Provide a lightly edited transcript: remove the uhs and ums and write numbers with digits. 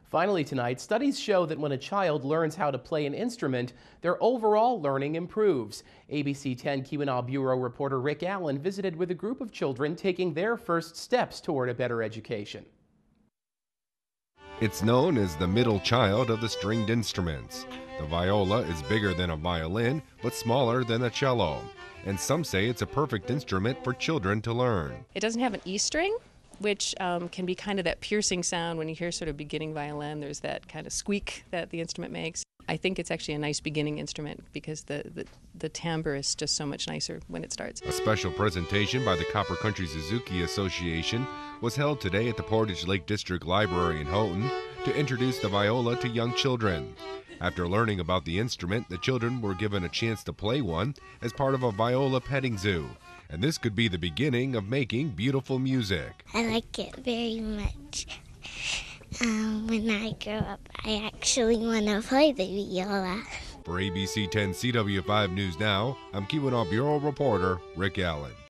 Finally tonight, studies show that when a child learns how to play an instrument, their overall learning improves. ABC 10 Keweenaw Bureau reporter Rick Allen visited with a group of children taking their first steps toward a better education. It's known as the middle child of the stringed instruments. The viola is bigger than a violin, but smaller than a cello. And some say it's a perfect instrument for children to learn. It doesn't have an E string, which can be kind of that piercing sound when you hear sort of beginning violin. There's that kind of squeak that the instrument makes. I think it's actually a nice beginning instrument because the timbre is just so much nicer when it starts. A special presentation by the Copper Country Suzuki Association was held today at the Portage Lake District Library in Houghton to introduce the viola to young children. After learning about the instrument, the children were given a chance to play one as part of a viola petting zoo. And this could be the beginning of making beautiful music. I like it very much. When I grow up, I actually want to play the viola. For ABC 10 CW5 News Now, I'm Keweenaw Bureau reporter Rick Allen.